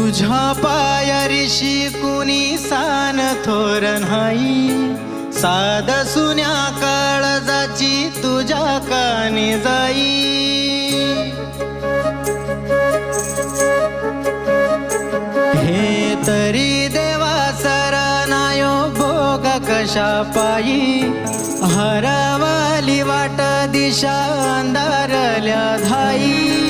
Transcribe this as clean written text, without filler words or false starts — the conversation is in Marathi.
तुझ्या पायारीशी कुणी सान थोर नाही, साध सुन्या काळजाची तुझ्या कानी जाई। हे तरी देवा सरनायो भोग कशा पायी, हरवली वाट दिशा अंधारल्या धाई।